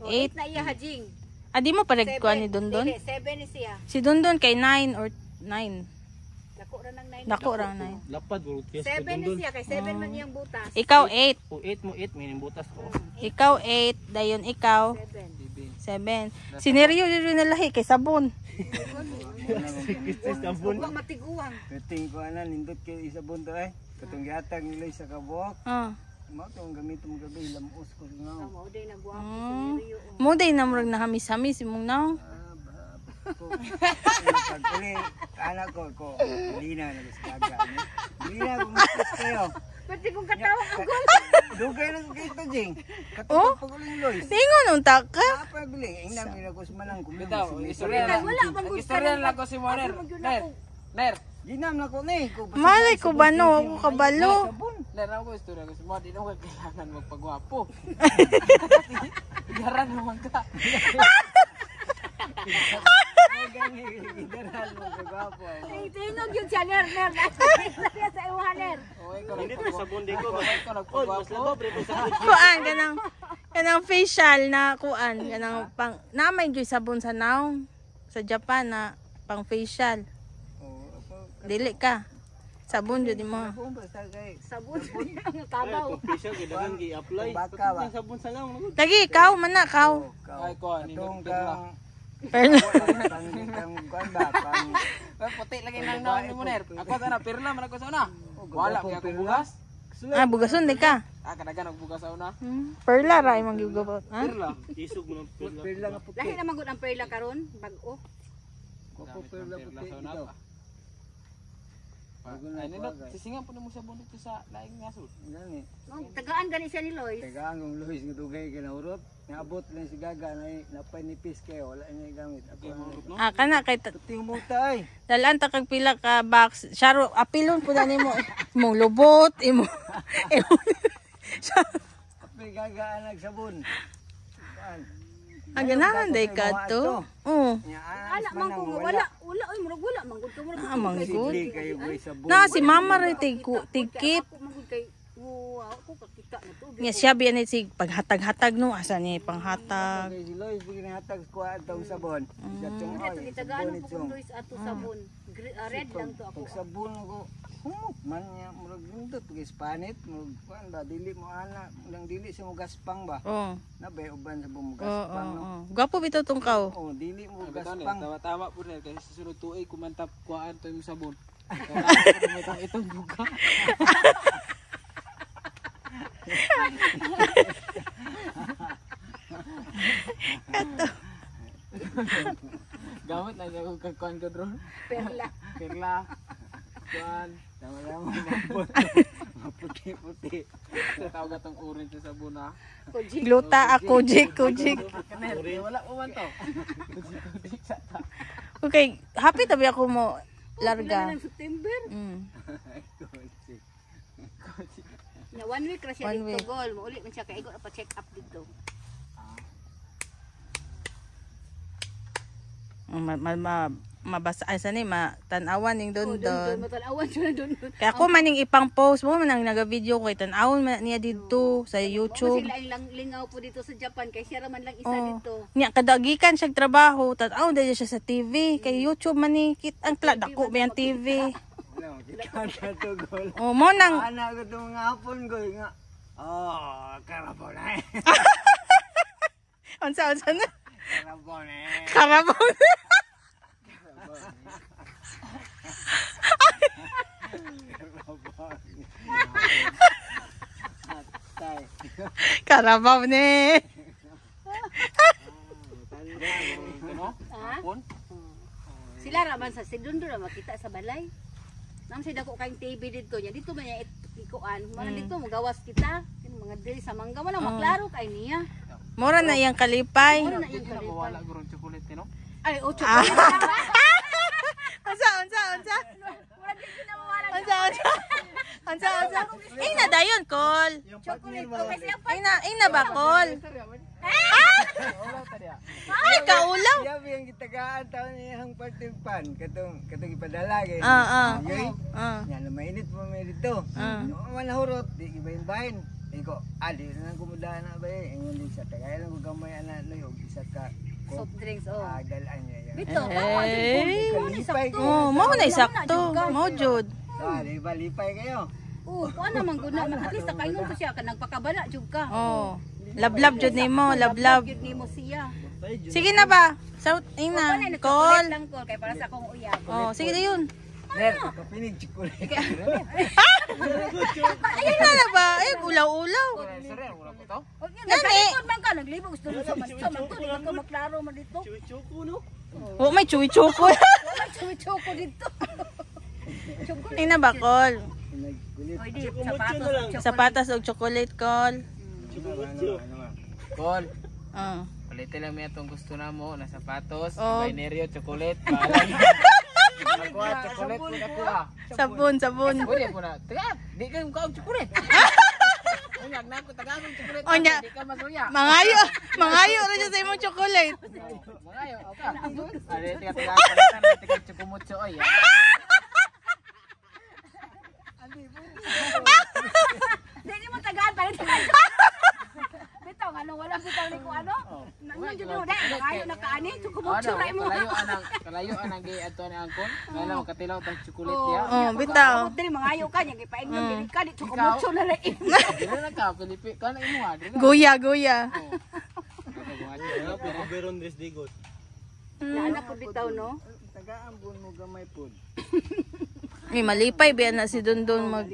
Oh, 8. 8 na iya hajing. Di mo palag kuan ni Dondon? Dili, 7 ni siya. Si Dondon kay 9 or 9. Dako ra nang 9. Dako ra 9. Lapad bro. 7 ni siya kay 7 man iyang butas. Ikaw 8. O 8 mo 8 may butas ko. Ikaw 8, dayon ikaw 7. 27. Sineryo yun na lahi kay sabon. Huwag matiguang. Kating ko ana nindot kay isabon to ay. Katong gihatag nila sa kabuok. Mo tong gamit mo gabi lamos ko nga. Mao day nagbuang sineriyo. Mo day na murag nahamis-hamis imong naw. Pagkuli anak ko lina na sa kaga. Lina gumistos kayo. Pwede kong katawa ang gol. Dugay na ko kito jing. Katong paguling Lois. Tingon unta ka. Apa bili? Ina mi ko sumanang ko. Bitaw, istorya lang. Istorya lang ko si Moner. Ner. Ginam na ko ni ko. Malay ko ba no? Ako kabalo. Ner ako istorya ko si Moner. Di na ko kailangan magpagwapo. Garan naman ka. Tingog yun siya, Ner. Lagi sa iwahan, Ner. Hindi to sabon di ko ba? Ikaw nagpagwapo. Mas labo pre po sabon. Kuan kanang facial na kuan kanang pang namay joy sabon sa naong sa Japan na pang facial. Dili ka. Sabon jud mo. Sabon ang kabaw. Official gidagan gi-apply. Baka ba? Sabon sa lang. Lagi ikaw man na kaw. Ay ko, Katong nindot Perla. kang kuan ba pang puti lagi nang naon ni Moner. Ako sana pirla man ako sa una. Wala kaya ako bugas. Ah, bugason di ka. Kadagan nagbugas sa una. Perla ra imong gigubot. Ha? Pirla. Isog mo ng pila. perla nga puti. Lahi naman gud ang perla karon, bag-o. Ko perla puti dito. Ay nindot, sisingan po mo sabon dito sa laing ngasod. Gani. Tagaan gani siya ni Lois. Tega ang Luis nga dugay kinahurot. Naabot lang si Gaga na napay nipis kayo wala niya gamit. Ako Ah, kana kay puting mutay. dalan ta kag pila ka box. Sharo apilon pud ani mo. Imong lubot, imo. Apay Gaga anak sabon. Kuan. Ang ganahan day ka to. Oo. Ana man ko wala oy murag wala man gud ka murag. Ah, manggod. Hindi kayo boy sabon. Na si mama ray tikip. Ako man gud kay wow, ako kakita na to. Nga siya biyan ni sig paghatag-hatag no asa ni panghatag. Si Lois bigyan hatag ko atong sabon. Sa tong Ito gitagaan ko kung Lois ato sabon. Red lang to ako. Pag sabon ako humok man niya murag nindot pag ispanit murag kuan ba dili mo ana lang dili sa mo gaspang ba. Oo. Nabay uban sa mo Oo, gaspang no. oo. Gwapo bitaw tong kaw. Oh, dili mo Gaspang. gaspang. Tama po rin kasi sa sunod tuig kumantap kuhaan to yung sabon. Kaya itong buka. Gamit lang ako kagkuhan ko drone. Perla. Perla. Kuhan. Tama-tama maputi-puti. Tawag atong orange sa sabon ha. Kojik. Gluta ako, jik. Wala ko man to. Okay, happy tabi ako mo Larga. larga. Ng September. Na 1 week ra siya 1 dito week. gol. Mauli man siya kay igo pa check up dito. Mabasa ay sani tan-awan ning Doon don. matalawan siya doon. Kaya ako maning ipang post mo man ang naga-video ko tan-awon man niya dito sa YouTube. Sila ang lingaw po dito sa Japan kay siya raman lang isa dito. Nya kadagikan siya trabaho, tan-awon dahil siya sa TV kay YouTube man ni kit ang dako ba yung TV. Kanta to gol. Oh, mo nang Ana ko tong hapon ko nga. Oh, karapon ay. unsa na? Karapon eh. Karabon. Tay. Karabaw ni. Ha? Sila raman sa sidon ra makita sa balay. Nam si dako kay TV dito nya dito man niya ikuan. Mana dito magawas kita. Mga diri sa mangga man maklaro kay niya. Mura na iyang kalipay. Mura na Hindi yung na mawala gurong chocolate no? Ay, ocho. Unsa? Ina dayon kol. Chocolate ko kasi ang Ina ba kol? Wala ta dia. Ay kaulaw. Yabi ang gitagaan taon niya ang partimpan katong ipadala kay. Yoy. Nya na mainit pa may dito. Man hurot di ibahin-bahin. Iko, ali na kumuda na ba eh. Ingon din sa tagay lang ko gamay ana no isa ka soft drinks oh. dalan niya. Bito, bawa Kalipay ko. Oh, mo na sakto. Mo jud. Di ba lipay kayo? Oh, kuan naman gud na at least nakaingon ko siya ka nagpakabala jud ka. Oh. Lablab jud nimo, lablab. Jud nimo siya. Sige na ba? South, ina. Call. lang ko kay para sa akong uyab. Oh, sige na yun. Ner, Kapinig chocolate. Ayun na ba? Ay, ulaw-ulaw. sorry, wala ko to. Og yun, Nani? nagkalikod man ka, naglibog gusto sa man. Sa man ko, di man ko maklaro man dito. Chuchu no? Oh, may chuwi-chuko. Wala chuko dito. Chuko Ina ba, call? Nagkulit. Oy, di sapatos og chocolate. Sapatas o chocolate, call. Call. Oh. Palitin lang mo itong gusto na mo na sapatos, Oh. binaryo, chocolate, bahala. Ako chocolate po ako Sabon, sabon. Pwede po na. Taga, di ka yung kaong chocolate. Unyag na ako, taga akong chocolate. Onya. Di ka masuya. Mangayo rin siya sa imong chocolate. Mangayo, ka. Ari, tiga taga palitan, tiga chukumutso oy. Di mo tagaan pa rin. Bitaw ano wala bitaw ni ko ano? Nang jud mo dai, ayo na kaani, chuko mo churay mo. Kalayo anang gay ato ni angkon. Kailan makatilaw tang chocolate dia. Oh, bitaw. Dili mangayo ka nya gipaingon dili ka di chuko mo na lain. Dili na ka Pilipi, kana imo ha. Guya, guya. Ano po paberon dres digot. Naana po bitaw no. Tagaan po mo gamay po. May malipay biya na si Dondon mag.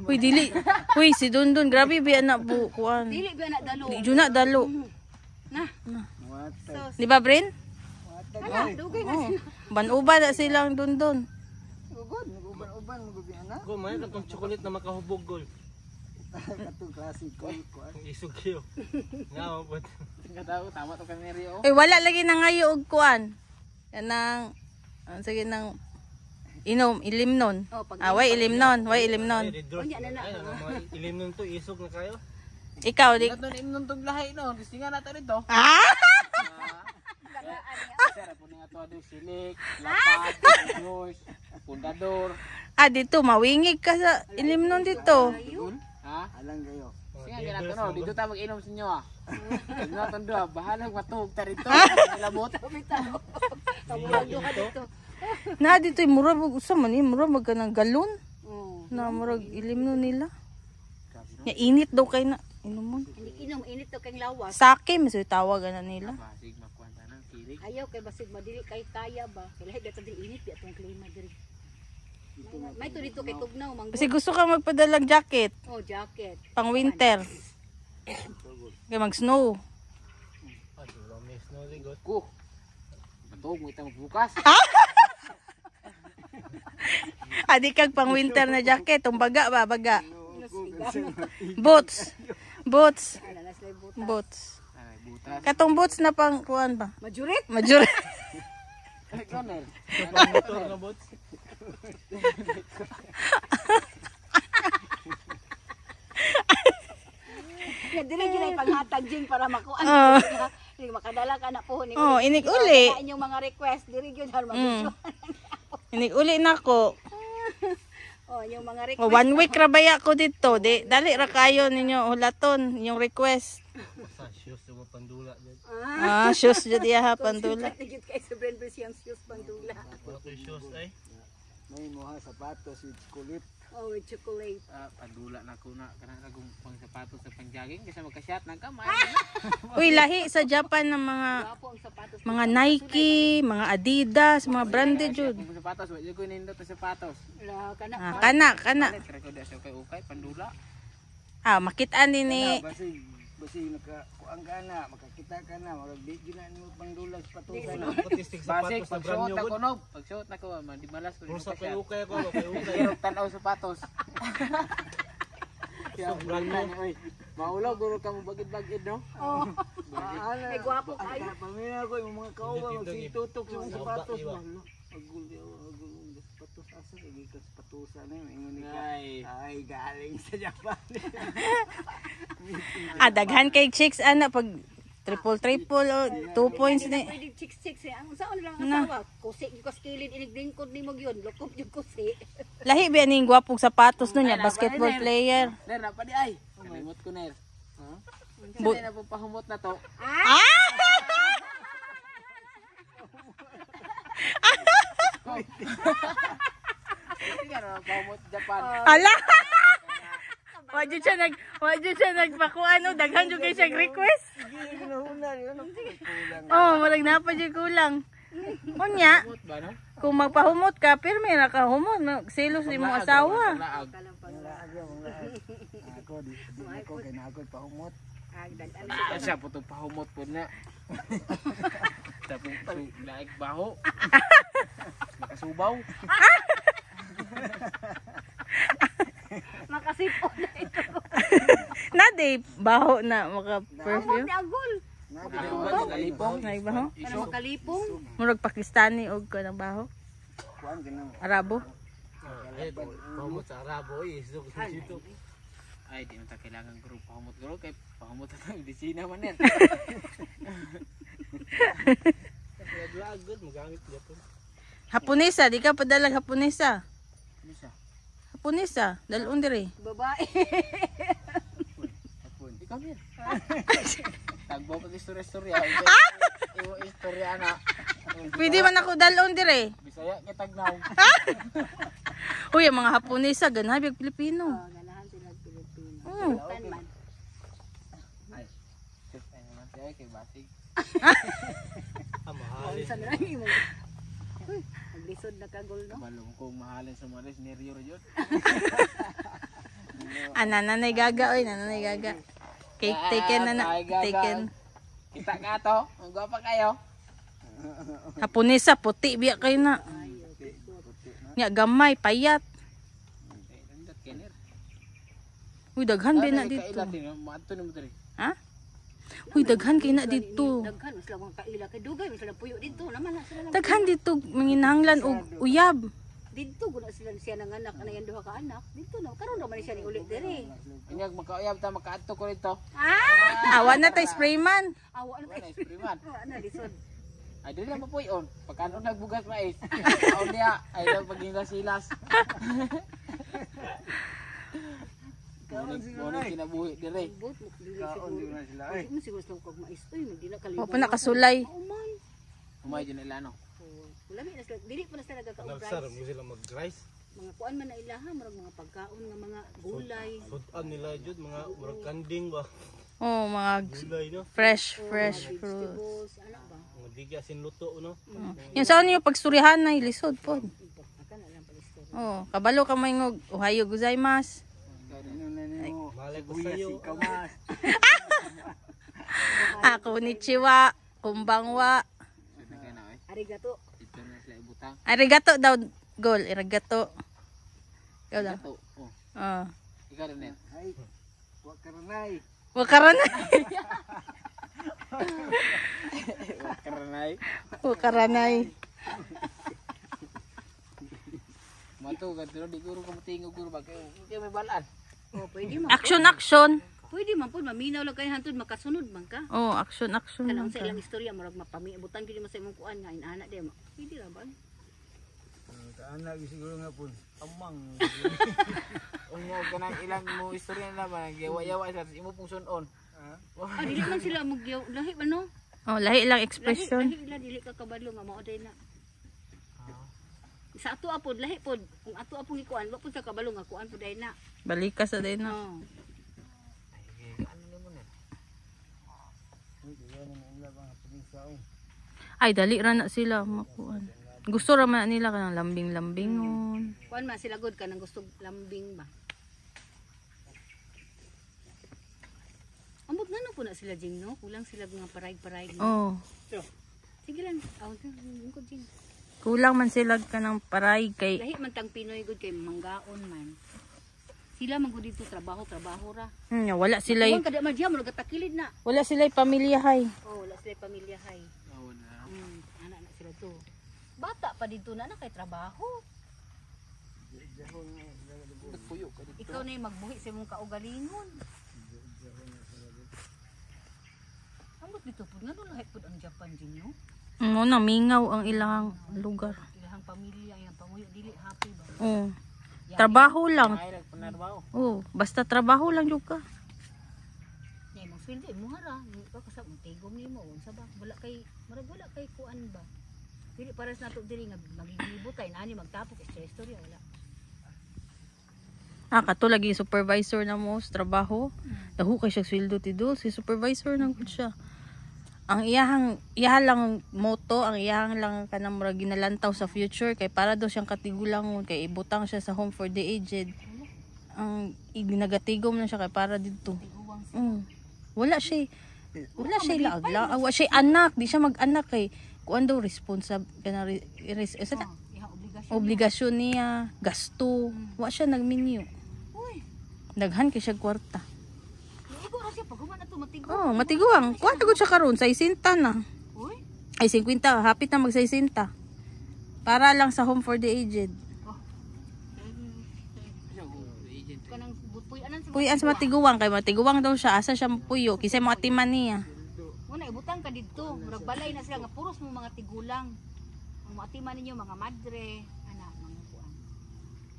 Uy, dili. Uy, si Dondon grabe biya na bu kuan. Dili ba na dalo. Di jud na dalo. Na. Wata. Di ba, Brin? Ala, dugay na sila. Ban-uba na silang Dondon. Ugod, uban-uban mo gabi ana. Ko man katong chocolate na makahubog gol. Katong klase ko. Isog kayo. Nga mo po. Kataw tama to kanero. Uy, wala lagi na ngayo og kuan. Yanang sige nang inom, ilimnon. Oh, pag Way ilimnon, way ilimnon. Unya na na. Ay, mga ilim nun to, isog na kayo. Ikaw, di. Ito imnon tong lahi no, gusto nga nato dito. Ah! Sir, po nga to ado silik, lapat, juice, pundador. Ah, dito, mawingig ka sa ilimnon dito. Ha? Alang kayo. Sige nga nato no, dito ta mag-inom sa inyo ah. Ano to do, bahala matug ta rito. Labot. Bitaw. Tawag ka dito. Na, dito, murag, usa man eh, murag magka ng galon. Oh. Na, murag ilimnon nila. Ya, init daw kay na, inumon. Hindi inom init to kay lawas. Sake, masoy tawag na nila. Basig makwanta nang kilig. Ayaw kay basig madili kay kaya ba. Kay lahi dito din init ya tong klima diri. May to dito kay tugnaw mang. Kasi gusto kang magpadalang jacket, Oh, jacket. pang winter. Kaya mag-snow. Ah, siguro may snow digot. Ko. Matug mo itang bukas. Adi kag pang winter na jacket, tong baga ba, baga. Boots. Boots. Ala na sila buta. Boots. Ay, butas. Katong boots na pang kuan ba? Majurit. Major. Ay, Conner. Motor na bots. Ya dire gyud panghatag jing para makuan. Hindi makadala ka na po ni. Oh, inig uli. Inyong mga request dire gyud har mag. Inig uli nako. Oh, inyong mga request. O, 1 week ra baya ko dito. Di, dali ra kayo ninyo hulaton, inyong request. Sa shoes yung pandula dyan. Ah, shoes jud iya ha pandula. Tigit kay sa brand siyang shoes pandula. Wala ko yung shoes ay. May mga sapatos with kulit. Oh, with chocolate. Pandula na ko na kana kagong pang sapatos sa pangjaging kasi magka-shot ng kamay. Uy, lahi sa Japan ng Wapo ang sapatos. mga Nike, mga Adidas, mga branded jud. Kung sapatos, wala ko nindot sa sapatos. La kana. Kana. Kaya ko da sa kay ukay pandula. Ah, makitaan din ni. Basig nakakuang ka na, makakita ka na, marag di gina nimo pangdula sa patusan. Patistik Basik sapatos na brand pag-shot new ako good. no, pag-shot na ko di malas ko. Puro sa kayukay ako, kayukay. Pero tanaw sapatos. Kaya brand new. oy. Maulaw guro ka mo bagid-bagid no. Oh. Ay gwapo kayo. Pamina ko yung mga kauwa magsitutok sa mga sapatos Iba. mo. Agul sapatos asa lagi ka patusan na ingon ni ka. Ay. Ay galing sa Japan. Ah, daghan kay chicks ana pag triple o 2 points ni. Pwede chicks eh. Ang saan lang asawa? Kusi yung kaskilid inigdingkod ni mo yun. Lokop yung kusi. Lahi ba ning gwapong sapatos nun ya, basketball player. Ner na pa di ay. Kalimot ko ner. Ha? Bu- Hindi na po pahumot na to. Hindi ka na pahumot Japan. Ala. Wa jud siya nagpakuan no, daghan jud kay siya request. Sige, ginahuna yun. Kulang. Oh, murag na pa jud kulang. Unya, Humot ba no? kung magpahumot ka, pirmi ra ka humot, selos ni mo asawa. Laag. Ako, di ako, kaya na ako pahumot. Siya po itong pahumot po na. Tapos laik baho. Nakasubaw. Makasipon na ito. Na day baho na maka perfume. Agol. Kalipong. Naibaho. Para makalipong. Murag Pakistani og kanang baho. Kuan ka na. Arabo. Ay, pahumot sa Arabo eh. Sito. Ay, di mo ta kailangan guru pahumot guru kay pahumot ta di Sina man yan. Kaya agad magamit Japon. Hapunesa, di ka padalag hapunesa. Ano siya? Hapunesa, dalon dire. Babae. Hapon. Ikaw yan. Tagbo pag istorya-istorya. Iwo istorya na. Pwede man ako dalon dire. Bisaya kay tagnaw. Uy, ang mga Hapunesa ganabi og Pilipino. Ganahan sila Pilipino. Mm. Man. Ay. Ay naman siya kay Batig. Mahalin. Sa nang imo. Naglisod na kagol no. Malong kong mahalin sa malis ni Rio yun. Nanay gaga oy, nanay gaga. Cake taken na na. Ay, gaga. Taken. Kita nga to. Ang gwapa kayo. Hapunesa puti biya kayo na. Nya gamay payat. Ay, kenir. Uy, daghan ba na dito? Kailan din. Maanto ni mo diri. Ha? Uy, daghan kay na dito. Daghan sila mga kaila kay dugay sila puyo dito naman na sila. Daghan dito manginahanglan og uyab. Dito guna sila siya ng anak na yan duha ka anak. Dito na karon naman siya ni uli diri. Inyag makauyab ta makaadto ko rito. Awa na tay sprayman. Awa na Wala ispriman. na lisod. Ay dili na mapuyon. Pagkano nagbugas mais. Aon dia ay lang paghinga silas. Mo kinabuhi dire. Bot mo dili Kaon di siguro. na sila. Ay, Mo siguro sila kog mais oy mo dili Wa kalibang. pa nakasulay. Oh man. Umay din nila no. Wala mi na sila dili pa na sila Nagsar nagka-price. mo sila mag-rice. Mga kuan man na ilaha murag mga pagkaon nga mga gulay. Sudan nila jud mga murag kanding ba. Oh, mga Gulay no. fresh Mga fruits. vegetables ano ba? Mga digya sin luto no. Yung saan niyo pagsturyahan na lisod po. Aka na lang pala story. Oh, kabalo ka may ngog ohayo gozaimasu. ano na niyo. Malay ko Kuya sa'yo. si Kamas. Ako ni Chiwa, kumbangwa. Nagay na ay. Arigato. Ito na sila ibutang. Arigato daw gol, arigato. Ikaw daw. Ito. Oh. Oh. Ikaw din net. Ay, wag ka ranay. Wakaran. Karanay. Wakaranay. Mato ka pero di guro ka matingog guro ba kayo. Hindi may balaan. Oh, pwede man. Action, action. Pwede man pud maminaw lang kay hantod makasunod man ka. Oh, action, action. Kanang lang sa ka. ilang istorya murag mapamibutan gyud mo sa imong kuan nga inana di mo. Pwede ra ba? Kaanak siguro nga po. Amang. Unya ka nang ilang mo istorya na ba yawa-yawa sa imo pong sunon. Ah, dili man sila magyaw lahi man no. Oh, lahi lang Lahi expression. ila dili ka kabalo nga mao day na. Sa ato apod lahi pod kung ato apong ikuan wa pud sa kabalo nga kuan pud day na. Balikas sa din na. Oh. Ano ni mo net? Ay, dali ra na sila makuan. Gusto ra man nila kanang lambing-lambingon. Kuan man sila god kanang gusto lambing ba. Ambot na po na sila jing no, kulang sila mga parayg-parayg. No? Oh. Sige lang, aw ko jing. Kulang man sila kanang paray kay Lahi man tang Pinoy good kay manggaon man. Sila man gud dito trabaho ra. wala sila Kuwan kada man diha mo nagatakilid na. wala sila pamilyahay. Oh, wala sila pamilya hay. Awan na. Anak na sila to. Bata pa dito na kay trabaho. Nagpuyo ka dito. Ikaw na yung magbuhi sa imong kaugalingon. Ambot dito po nga lahi pud ang Japan din no. Mo na mingaw ang ilang lugar. Ilahang pamilya, iyang panguyo dili happy ba. Oh. Trabaho lang. Ay nagpanarbaho. Oh, basta trabaho lang jud ka. Nya imong sweldo imo hara, hindi ka kasab mo tigom nimo unsa ba? Wala kay murag wala kay kuan ba. Dili pares nato diri nga magigibot kay nani magtapok istorya wala. Kato lagi supervisor na mo sa trabaho. Dahu kay siya sweldo tidol, si supervisor na gud siya. Ang iyahang lang moto, ang iyahang lang kanang murag ginalantaw sa future kay para daw siyang katigulangon kay ibutang siya sa home for the aged. Ang ginagatigom na siya kay para dito. Wala siya laag. Wala siya anak, di siya mag-anak kay kuan daw responsible kana obligasyon niya, gasto. Wa siya nagminyo. Uy, Daghan kay siya kwarta. igo ra siya pag human na to matigo. Matiguang. Kuha na gud siya karon sa 60 na. Uy, Ay 50, hapit na mag 60. Para lang sa home for the aged. kanang butoy anan sa Puyan sa matiguang kay matiguang daw siya asa siya puyo kisay mo atiman niya. Una ibutang ka didto, murag balay na sila nga puros mo mga tigulang. Ang mga timan ninyo mga madre, ana mga kuan.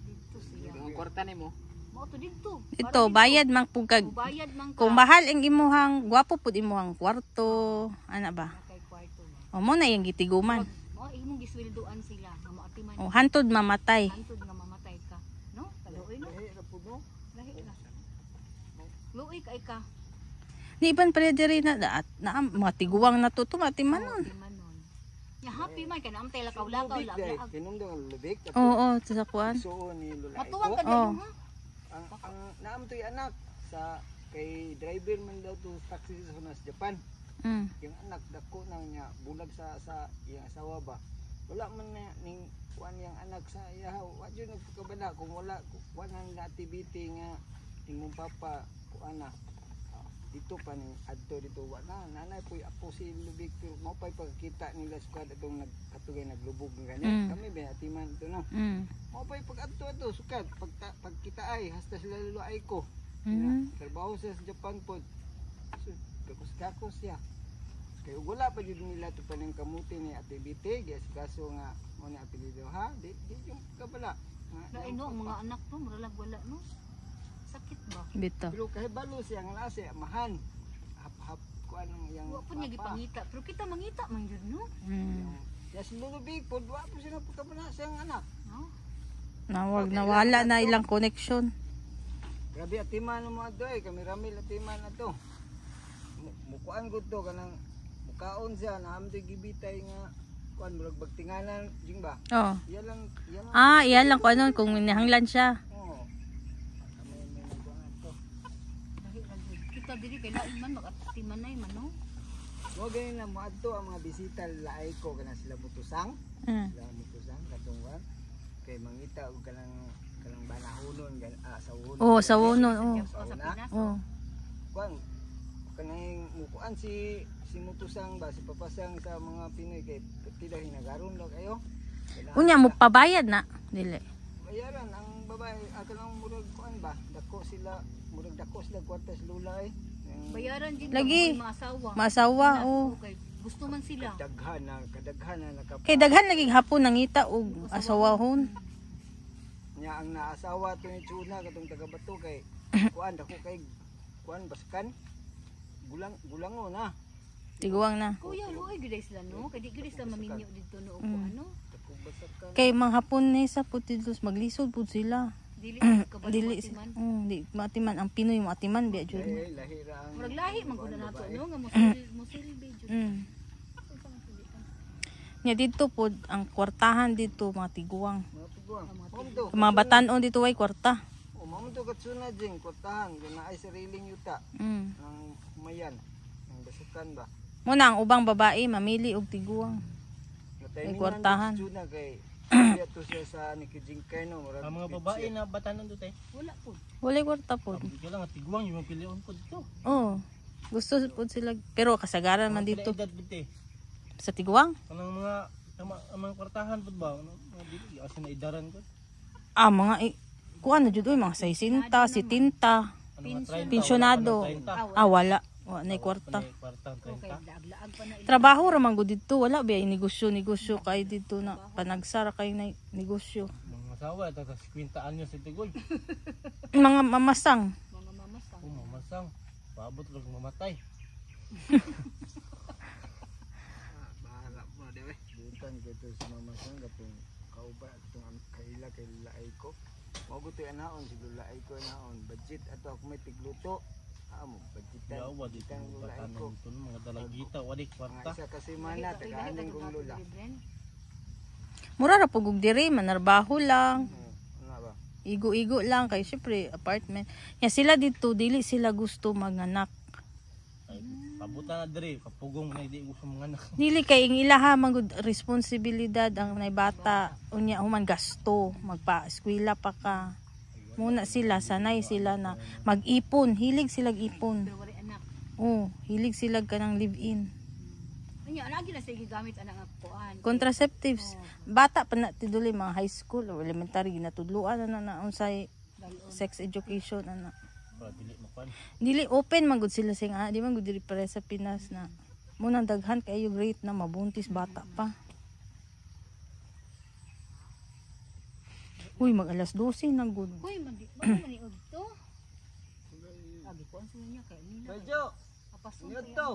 Didto siya. Ang kwarta nimo. Mao to didto. Dito bayad man pugkag Bayad man ka kung mahal ang imuhang gwapo pud imuhang kwarto, ana ba? kay kwarto. O mo na yung gitiguman. Mao imong gisweldoan sila nga mga timan. O hantod mamatay. Hantod nga mamatay ka, no? Kaluoy no. Lahi ra pud no. Lahi ra. Luoy kay ka. Ni iban pala diri na mga tiguang na to matimanon. Timanon. Ya happy man kay naamtay lakaw-lakaw Dai, lakaw. kinumdong ang lubik. Oo, sa kuan. So ni lulay Matuwang ko. ka diyan ha. Ang naamtoy anak sa kay driver man daw to taxi sa Japan. Yung anak dako nang niya bulag sa iyang asawa ba. Wala man na ning kuan yang anak sa iya wa jud nagkabala kung wala kuan ang activity nga imong papa kuan na dito pa ning adto dito wala nanay puy apo si Lubik pero mo pay pagkita nila squad atong nagkatugay naglubog ng ganyan kami binatiman to no mo pay pag adto ato sukat pagkita ay hasta sila luay ko trabaho sa Japan pod so kakos siya kay wala pa jud nila to paning kamuti ni activity guys kaso nga mo ni apelyido ha di yung kabala Lain no ang mga anak to mura lang wala no. Sakit ba? Bito. pero kahibalo siya nga nasa amahan hap kuan ang yang Wa po niya gipangita, pero kita mangita man jud no. ya si Lulubig pod wa po sila pagkabala siyang anak No. Nawala na ilang connection. grabe atiman mo ato kami ramil atiman ato mukuan gud to kanang mukaon siya na amto gibitay nga kuan murag bagtinganan jing ba Oh. iya lang Iya lang ko ano kung nahanglan siya. oh kami may nagkuan to Lahi ra jud. Kita diri kay lain man magatimanay man no. mo gani na mo adto ang mga bisita laay ko kana sila mutusang sila mutusang katungwan kay mangita og kanang banahonon sa unon Oh, sa wonon. Oh. Sa Pinas. Oh. kuan kanang mukuan si mutusang ba si papasang sa mga Pinoy kay tila hinagaron daw kayo. Unya mo pabayad na dili. Bayaran ang babae kanang murag kuan ba dako sila murag dako sila kwarta sa lulay. Bayaran din Lagi. mga asawa. Maasawa oh. Okay. Gusto man sila. Kadaghan na nakap. Kay daghan lagi hapon nangita og asawahon. Nya ang naasawa to ni Chuna katong taga Bato kay kuan dako kay kuan baskan gulango na. Tiguang na. Kuya, luoy gid sila no. Kay di gid sila maminyo dito no upo ano. Dako basakan. Kay mga hapon ni sa putidos maglisod pud sila. Dili ka ba Dili matiman. di matiman ang Pinoy mo atiman biya jud. Lahi ra ang Murag lahi man gud nato no nga musilbi jud. Nya dito pod ang kwartahan dito mga tiguang. mga tiguang. Momto. Mga batan-on dito way kwarta. O momto katsuna jing kwartahan na ay sariling yuta ang humayan. Ang basukan ba. Mo na ang ubang babae mamili og tiguang. Natay kwartahan. Chuna kay iya to siya sa ni Kijingkano murag. Ang mga babae na batanon dito Wala po. Walay kwarta pod. Ito lang tiguang yung pilion po dito. Oh. Gusto pod sila pero kasagaran man dito Edad dito sa tiguang. kanang mga mga kwartahan po ba? Mga dili kasi na idaran ko. Mga kuan na jud oy mga 60, 70. Pensionado. Wala. Wa na kwarta. Kwarta Okay, laag-laag pa na Trabaho ra man gud dito, wala ba negosyo kay dito na panagsara kay na negosyo. mga asawa taga 50 anyos sa Tigol. Mga mamasang. mga mamasang. Mamasang. Paabot lang mamatay. Bahala mo na dewe. Dutan kito sa mamasang katong kauba atong kaila kay laay ko. Mabuti anaon si Lula ay ko anaon. Budget ato ako may tigluto. Amo budgetan. Yawa dito Budgetan mga Lula ay ko. batanon ito mga dalagita wali Mga kwarta. isa ka semana tagaan kong Lula. Mura ra pugog diri, manarbaho lang. Ano ba? Igo-igo lang kay syempre apartment. Ya sila dito dili sila gusto manganak. Ay, pabuta na diri kapugong na di gusto mga anak. Dili kay ing ilaha magud responsibilidad ang nay bata unya human gasto, magpa-eskwela pa ka. Muna sila sanay sila na mag-ipon, hilig sila ipon. Pero wala anak. Oh, hilig sila kanang live-in. Anya lagi na sa gigamit ana nga kuan. Contraceptives. Bata pa na tiduli mga high school o elementary ginatudluan na unsay sex education ana. Para dili makuan. Dili open man gud sila sing di man gud diri pare sa Pinas na munang daghan kayo great na mabuntis bata pa. Uy, mag alas 12 na gud. Hoy, mandi ba man ni to? Abi ko ang sunya kay ni. Medyo. Apasun Ingat to.